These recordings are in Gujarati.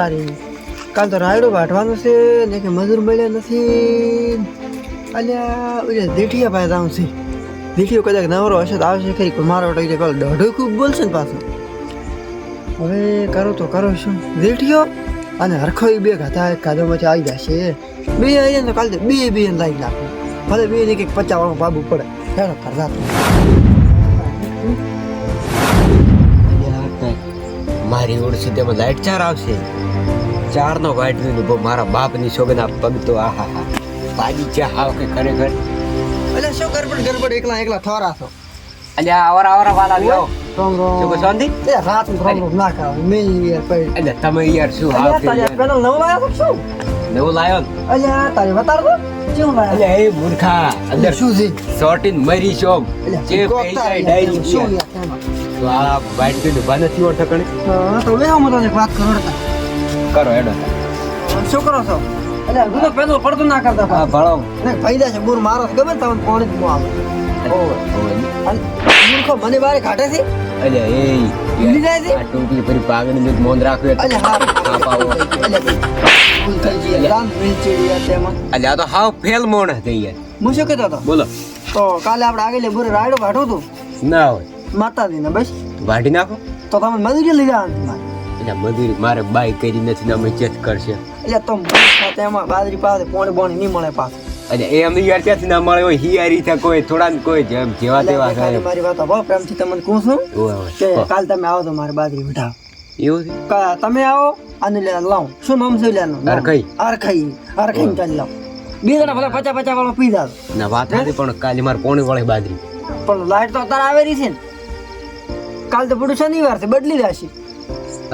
તારી કાલ તો રાયડો વાટવાનો છે ને કે મજૂર મળ્યા નથી. અલ્યા ઓલે દેઠિયા પાસે જાઉં છે. દેઠિયો કદાચ નવરો હશે તો આવશે ખરી, પણ મારો તો કાલ દોઢો ખૂબ બોલશે ને પાછું. હવે કરો તો કરો શું, દેઠિયો અને હરખો બે ઘાતા કાદોમાંથી આવી જશે. બે આવીને તો કાલ બે લાવી નાખું. ભલે બે ને કંઈક 50 વાળો બાબુ પડે હેડો કરતા. મારી ઓળખી તેમાં લાઈટ 4 આવશે. 4 નો વાઇટ નો મારા બાપની સોગના પગ તો આહા હા પાડી ચા હાવ કે ખરેખર. અલ્યા શું ગરબડ એકલા થોરા છો. અલ્યા આવરા વાલા લ્યો રોમ શું કહો શાંતિ? એ રાત રોમ ના કરાવ મેં યાર પડી. અલ્યા તમે યાર શું હાવ કે તારી પેનલ નવો લાયો છો શું? નવું લાયો ને? અલ્યા તારી બતાડ દો શું લાયો. અલ્યા એ મૂર્ખા અંદર શું છે? શોર્ટિન મરી શોમ જે પૈસા ડાયરી શું છે યાર એમાં? તો આ વાઇટ નો બા નથી ઓર ઠકણે. હા તો લે હું તને એક વાત કરતા. કરો હેડો. શું કરો છો? અલ્યા ગુનો પેનલ પડતો ના કરતા. હા ભળો ને ફાયદા છે બુર મારો ગમે તમને કોણ જ આવે. ઓય અને મૂર્ખો મને બારે કાઢે છે. અલ્યા એ ભૂલી જાય છે. આ ટોપી ફરી પાગડી ને મોંદ રાખ્યો. અલ્યા હા પાવો. ભૂલ થઈ ગઈ રામ વેચડી યાર તેમાં. અલ્યા તો હાવ ફેલ મોણ થઈ યાર. હું શું કહેતો હતો બોલો. તો કાલે આપણે આગળ બુર રાયડો વાઢો હતું ના હોય માતાજીને બસ વાઢી નાખો. તો તમે મજૂરી લઈ જવાનું મારે. એટલે મજૂરી મારે બાય કરી નથી ને અમે ચેક કરશે. એટલે તો એમાં બાજરી પાસે પોણી બોણી નહીં મળે પાછું. એટલે એ અમે યાર ક્યાંથી ના મળે હોય હિયારી થા કોઈ થોડા ને કોઈ જેમ જેવા તેવા એટલે થાય. મારી વાત બહુ પ્રેમથી તમને કહું છું ઓય ઓય. કે કાલ તમે આવો તો મારે બાજરી ઉઠાવો. એવું છે? તમે આવો અને લાવો શું નામ છે લેવાનું? હરખાઈ. હરખાઈ ચાલી લાવો. બે જણા ભલે 50 વાળો પી જાવ. ના વાત નથી પણ કાલે મારે પોણી વાળી બાજરી. પણ લાઈટ તો અત્યારે આવેલી છે ને. કાલ તો પૂરું શનિવાર છે બદલી જશે.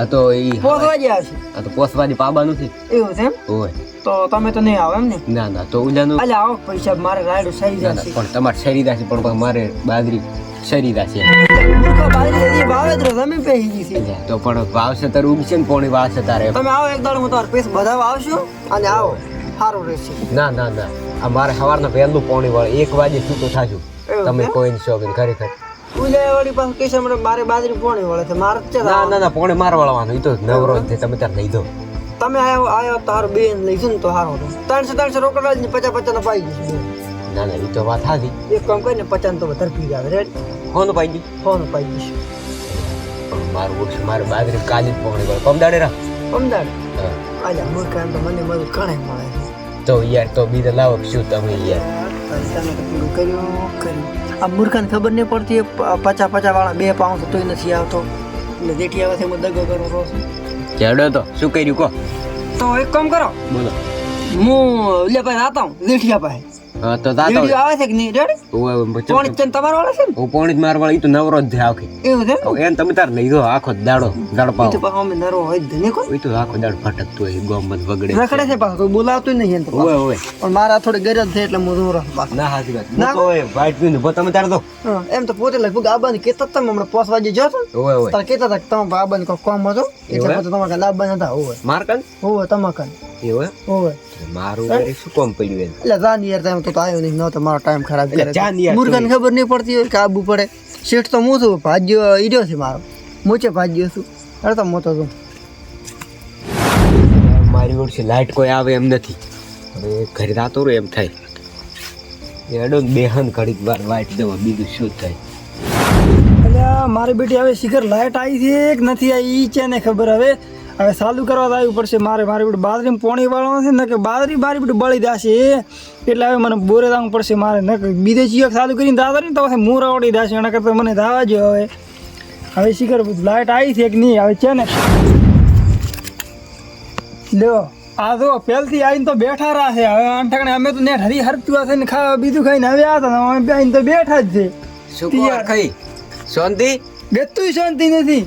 આ તો ઈ પોસવાજી આવશે. આ તો પોસવાદી પાબાનું છે. એવું છે એમ? ઓય. તો તમે તો નહીં આવો એમ ને? ના ના તો ઉલાનું. અલ્યા આવો પૈસા મારે રાયડો સરી ના ના જશે. પણ તમારે શરીરા છે પણ મારે બાજરી શરીરા છે. મૂર્ખો બાજરી હજી વાવે જ રહો, જમીન પેહી ગઈ છે. તો પણ વાવશે તારે ઉગશે ને પોણી વાવશે તારે. તમે આવો એક દાડો હું તમારા પૈસા બધા આવશો અને આવો સારું રહેશે. ના ના ના આ મારે સવારના વહેલું પોણી વાળે 1 વાગે છૂટો થાશું. તમે કોઈ ને શોખ ખરેખર. ઉલે વાળી પાસે કહેશે મારે બાજરી પોણી વળે છે મારે જ છે. ના ના ના પોણે માર વાળવાનું એ તો નવરો જ છે. તમે તાર લઈ દો. તમે આવ્યો તારો બેન લઈશું ને તો સારું. 300 રોકડા જ 50 ના પાઈ જશે. ના ના એ તો વાત હાજી. એક કામ કરીને 50 તો વધારે પી જાવ. રેડી? ફોન પાઈ દી. ફોન પાઈ જશે. પણ મારું ઉઠશે મારે બાજરી કાલી જ પોણી વાળે પમદાડે રાખ. અમદાવાદ હા. આજા મૂર્ખા તો મને બધું ઘણા મળે છે. તો યાર તો બીજે લાવો શું તમે યાર. તમે તો પૂરું કર્યું. આ મૂર્ખાને ખબર નહીં પડતી 50 વાળા 2 પાઉન્ડ તોય નથી આવતો. એટલે જેઠી આવે છે હું દગો કરો રહો છું. ચડો તો શું કર્યું કહો. તો એક કામ કરો બોલો. હું લે ભાઈ આતા હું જેઠિયા પાસે. હા તો જાતો વિડિયો આવે છે કે નહીં? રેડી? પોણી ચંદ તમારો વાળા છે ને? હું પોણી જ મારવા ઈ તો નવરો જ છે આખે. એવું છે? એને તમે તાર લઈ દો આખો દાડો દાડ ઈ પાવ. તો પાછો અમે નરો હોય જ ને કોઈ. ઈ તો આખો દાડ ફટકતો હોય ગોમત વગડે. રખડે છે પાછો કોઈ બોલાવતું નહીં એને તો પાછો. ઓય ઓય. પણ મારા થોડી ગરજ છે એટલે હું દૂર રહું પાછો. ના હાજી વાત. ના. તો ઓય વાઈટ પીને ભો તમે તાર દો. હા, એમ તો પોતે લગભગ આબાની કહેતા હતા તમે હમણાં 5 વાગે જો છો ને? ઓય ઓય. તારે કહેતા હતા કે તમે આબાની કોઈ કામ હતો એટલે એવું પછી તમારે કાંઈ લાભ હતા. હોવે માર કન હોવે તમાકન એવું હોવે. મારું ઘરે શું કોમ પડ્યું એને. એટલે જાન યાર તમે તો આવ્યો નહીં ન તો મારો ટાઈમ ખરાબ એટલે કરે. જાન યાર મુર્ગાને ખબર નહીં પડતી હોય કે આબુ પડે. શેઠ તો હું છું ભાજ્યો ઈડ્યો છે મારો. મોચે ભાજ્યો છું. અરે તો મોટો છું. મારી ઓળખી લાઈટ કોઈ આવે એમ નથી. હવે ઘરે રાતો રહે એમ થાય. એડો બેહન ઘડીક વાર વાઈટ દેવા બીજું શું થાય. એટલે મારી બેટી હવે શિખર લાઈટ આવી છે કે નથી આવી ઈ છે ને ખબર. હવે ચાલુ કરવા આવવું પડશે મારે. મારી બેટી બાજરીમાં પોણી વાળવાનું છે ને કે બાજરી મારી બેટી બળી જશે. એટલે હવે મને બોરે જવું પડશે મારે. ન બીજે ચીક ચાલુ કરીને દાદા ને તો પછી મૂર આવડી જશે. એના કરતાં મને દાવા જો હવે શિખર લાઈટ આવી છે કે નહીં આવે છે ને. લ્યો આ જો પહેલથી આવીને તો બેઠા રહ્યા છે. હવે આંઠાકણે અમે તો નેટ હરી હરતું હશે ને ખાવા બીજું ખાઈને હવે આવતા અમે બેહીને તો બેઠા જ છે. શું કોર ખાઈ શાંતિ ગતું શાંતિ નથી.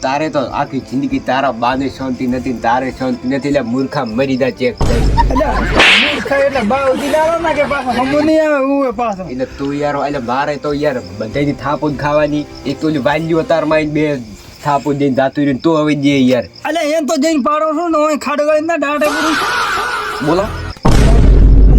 તારે તો આખી જિંદગી તારા બાને શાંતિ નથી ને તારે શાંતિ નથી. એટલે મૂર્ખા મરી જા ચેક થાય. એટલે મૂર્ખા એટલે બાવ દીદારો ના કે પાછો હમો નહીં આવે હું પાછો. એટલે તું યાર એટલે મારે તો યાર બધાની થાપો જ ખાવાની. એક તો વાલ્યું અતારમાં બે થાપો જઈને જાતું રહ્યું તો હવે જે યાર. એટલે એમ તો જઈને પાડો છું ને હું ખાડો ગળી ના ડાટે પૂરું. બોલો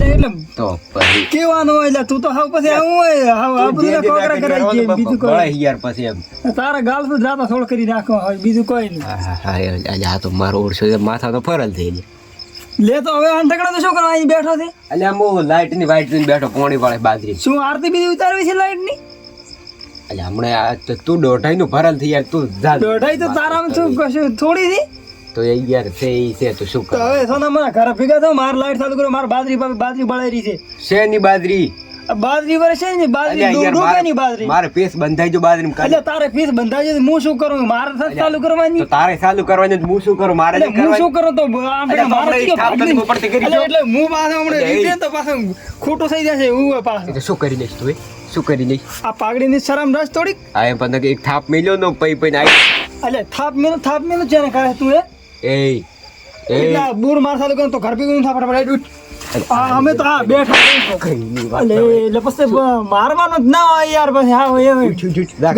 એટલે તો પછી કેવાનું હોય એટલે તું તો હાવ પછી આવું હોય હાવ આ બધું કોકરા કરાઈ છે બીજું કોઈ બળે યાર પછી એમ તારા ગાલ પર જાતા થોડ કરી નાખો હવે બીજું કોઈ નહીં આ તો મારો ઓળશો માથા તો ફરલ થઈ ગઈ લે તો હવે અંઠકડા તો શું કરવા અહીં બેઠો છે એટલે આમ લાઈટ ની વાઈટ જોઈને બેઠો પોણી વાળે બાજરી શું આરતી બીજી ઉતારવી છે લાઈટ ની એટલે હમણાં આ તો તું દોઢાઈ નું ભરલ થઈ યાર તું જા દોઢાઈ તો તારામાં શું કશું થોડી થી તો એ યાર છે ઈ છે તો શું તો કર હવે સોના મને ઘરે ભેગા થો માર લાઈટ ચાલુ કરો માર બાજરી બળાઈ રહી છે શેની બાજરી આ બાજરી વરે છે ને બાજરી અલ્યા યાર, ડોકાની બાજરી મારે પેસ બંધાઈ જો બાજરી એટલે તારે ફીસ બંધાઈ જાય હું શું કરું મારે સાથે ચાલુ કરવાની તો તારે ચાલુ કરવાની હું શું કરું મારે એટલે નહીં હું શું કરવાની કરું તો આમ અલ્યા, મારે હમણાં કયો થાપ ભાગ નથી નહીં. ઉપરથી કરી એટલે દો. એટલે હું પાછો હમણાં અલ્યા, રીતે તો પાછો ખોટું થઈ જશે હું પાછો એ તો શું કરી લઈશ તું શું કરી લઈશ આ પાઘડીની શરમ રસ થોડીક આ એમ પણ એક થાપ મેલ્યો નો પઈ પઈ આવી એટલે થાપ મેલો જેને કરે તું એ એ એટલે આ બૂર માર સાથે તો ઘર ભેગું થા ફટાફટ ઉઠ અમે તો આ બેઠા એટલે પછી મારવાનું જ ના હોય યાર પછી હા હોય એમ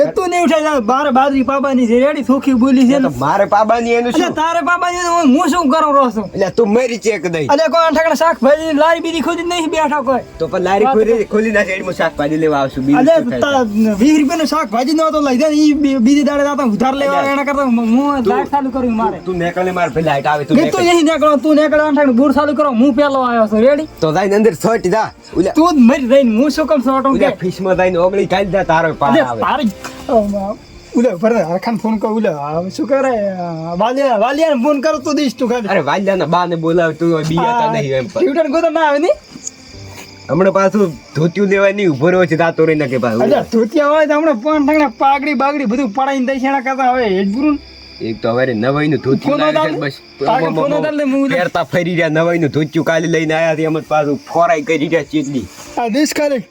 ગતું નહીં ઉઠાય યાર બાર બાજરી પાબાની છે રેડી સુખી બોલી છે ને. મારે પાબાની એનું એટલે શું તારે પાબાની તો હું શું કરું રહું છું એટલે તું મરી ચેક દઈ એટલે કોઈ ઠકડા શાકભાજી લારી બીજી ખોદી નહીં બેઠા કોઈ તો પણ લારી ખોલી ના સાઈડ માં શાકભાજી લેવા આવશું બીજું એટલે શું થાય? 20 રૂપિયાનું શાકભાજી નો તો લઈ જાય ને ઈ બીજી દાડે દાતા ઉધાર લેવા એના કરતા હું લાઈટ ચાલુ કર્યું મારે તું નેકલે માર પેલા લાઈટ આવે તું કે તું અહીં નીકળો તું નીકળો ઠકડા બૂર ચાલુ કરો હું પેલો આવ્યો છું રેડી તો જાય અંદર સટ જા ઉલા તું જ મરી જઈને હું શું કામ સોટું કે ઉલા ફિશ માં જઈને ઓગળી કાઢી જા તારો પાર આવે ઉલે ભરે હરખાન ફોન કર ઉલે શું કરે વાલિયા ફોન કરો તો દઈશ તું ખાલી અરે વાલ્યાના બા ને બોલાવ તું બીયાતા નહીં એમ પર ટ્યુટર ગોતો ના આવે ની હમણાં પાછું ધોતિયું લેવા નહીં ઉભો રહ્યો છે દાતો રહી નાખે પાછું અલ્યા ધોતિયા હોય તો હમણાં પણ ઠંગણા પાઘડી બાગડી બધું પડાઈને દઈ છે એના કરતા હવે હેજબુરું એક તો હવે નવાઈ નું ધોતિયું ફોનો લાવે છે ડાલ. બસ પાછળ ફોનો ડાલ ને હું ફેરતા ફરી રહ્યા નવાઈ નું ધોતિયું કાલે લઈને આયા છે એમ જ પાછું ફોરાઈ કરી રહ્યા ચીટલી આ દેશ ખાલી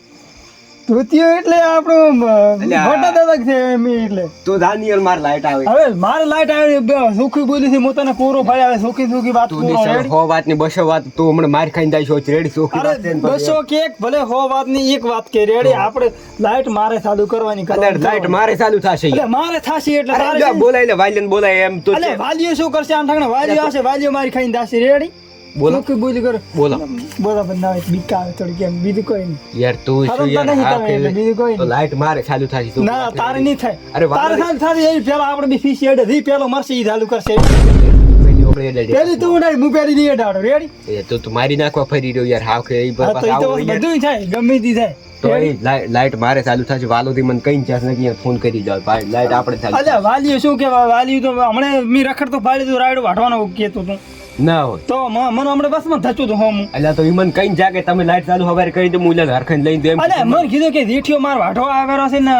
ધોતિયો એટલે આપણો અલ્યા. મોટા દાદા છે એમ એટલે તો દાનિયલ માર લાઈટ આવે હવે મારે લાઈટ આવે સુખી બોલી છે મોતાને કોરો ફાડે આવે સુખી વાત તું કોરો નિશાળ રેડી? હો વાત ની બસો વાત તું હમણાં માર ખાઈને જાય છો રેડી સોખી અરે વાત છે ને પછી. 200 કે એક ભલે 100 વાત ની એક વાત કે રેડી આપણે લાઈટ મારે ચાલુ કરવાની અલ્યા, લાઈટ મારે ચાલુ થશે એટલે મારે થાશે એટલે અરે તારે જા, બોલાય લે વાલ્યન બોલાય એમ તો અલે વાલીઓ શું કરશે આમ ઠાકણે વાલીઓ આવશે વાલીઓ મારી ખાઈને દાશે રેડી બોલો. સુખી બોલી કરે બોલો બોલા બનાવે બીક આવે થોડી કેમ બીજું કોઈ નહીં યાર તું શું ખબર યાર તો નહીં હા તમે એટલે બીજું કોઈ તો નહીં. લાઈટ મારે ચાલુ થશે તું ના તારે નહીં થાય અરે તારે વાંધો થાય થાય એ પેલા આપણે બી ફીસ એડ ધી પેલો મરશે ઈ ચાલુ કરશે પેલી ઓગળી એટલે પેલી તું નહીં હું પેલી નહીં એડાડો રેડી એ તો તું મારી નાખવા ફરી રહ્યો યાર હાવ કે એ હા તો ઈ તો આવો યાર. બધું થાય ગમે તી થાય તો એ લાઈટ મારે ચાલુ થશે વાલોથી મને કઈ ચાન્સ નથી યાર ફોન કરી દો લાઈટ આપણે ચાલુ અલ્યા વાલીઓ શું કેવા વાલીઓ તો હમણે મી રખડ તો ફાડી તો રાયડો વાટવાનો કેતો તું ના હોય તો મને હમણે બસ માં થતું હતું હું અલ્યા તો ઈમન કઈ જાગે તમે લાઈટ ચાલુ હવારે કરી દો મુલા હરખન લઈને દે એમ અલે મને કીધું કે રીઠિયો માર વાઢો આવેલો છે ને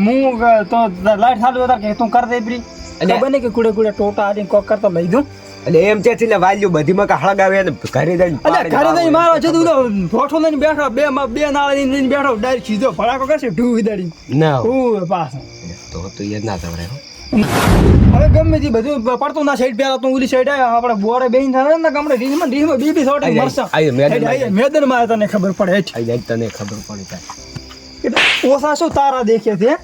હું તો લાઈટ ચાલુ હતા કે તું કર દે બ્રી અલે. ખબર નહીં કે કુડે કુડે ટોટા આવીને કોક કરતો લઈ દઉં એટલે એમ છે એટલે વાલ્યુ બધી માં હળગાવે ને ઘરે જઈને અલે પાડીને ઘરે જઈને આવો. મારો છે તું ભોઠો લઈને બેઠો બે નાળા લઈને બેઠો ડાયરેક્ટ સીધો ફળાકો કરશે ઢૂ વિદાડી ના હોય. પાછો તો યાર ના તવરે હો. હવે ગમે તે બધું પડતું ના સાઈડ પેલા તું ઓલી સાઈડ આવ્યા આપણે બોરે બેહીને થાય ને ગામડે રીહમાં બીબી સોટે આઈ, મરસા આઈ, મેદાનમાં. મેદન માં તને ખબર પડે હેઠ. આ જાય તને ખબર પડી જાય એટલે ઓછા શું તારા દેખે છે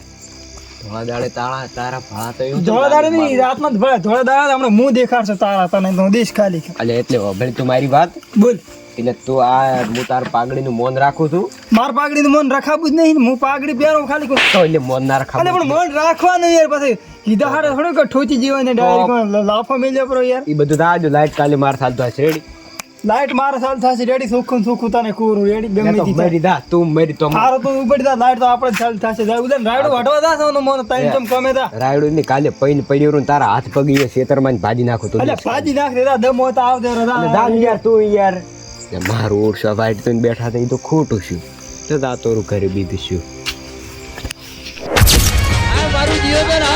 ધોળા દાડે તારા ભળા તો એવું ધોળા દાડે નહીં રાતમાં જ ભળે ધોળા દાડે હમણાં મું દેખાડશે તારા તને તો દેશ ખાલી એટલે એટલે હવે તું મારી વાત બોલ એટલે તું આ હું તાર પાઘડીનું મૌન રાખું છું માર પાઘડી મન રખાવું જ નહીં હું પાઘડી પહેરું ખાલી કરું. તો એટલે મૌન ના અલે રખાવું પણ મન રાખવાનું યાર પછી કીધા હાડે થોડું કે ઠોચી જીવાને ડાયરેક્ટ લાફો મેલ્યો પરો યાર એ બધું તાજો લાઈટ કાલે માર ચાલતો હશે રેડી લાઈટ મારે સાલ થશે રેડી સુખું તને કોરું રેડી ગમે તો તી મરી જા તું મરી તો તારો તો ઉપડી જા લાઈટ તો આપણે ચાલ થશે જાય ઉદન રાયડો વાટવા દાસ નો મન તાઈન તમ કમે તા રાયડું ની કાલે પૈન પડ્યું રહ્યું ને તારા હાથ પગી એ ખેતરમાં જ ભાજી નાખું તું અલે ભાજી નાખ દેતા દમ હોતા આવ દે એટલે દાન યાર તું યાર ને મારું ઓરસા વાઈટ તો બેઠા હતા એ તો ખોટું શું તો દાતોરું કરી બીધું શું મારું જીવન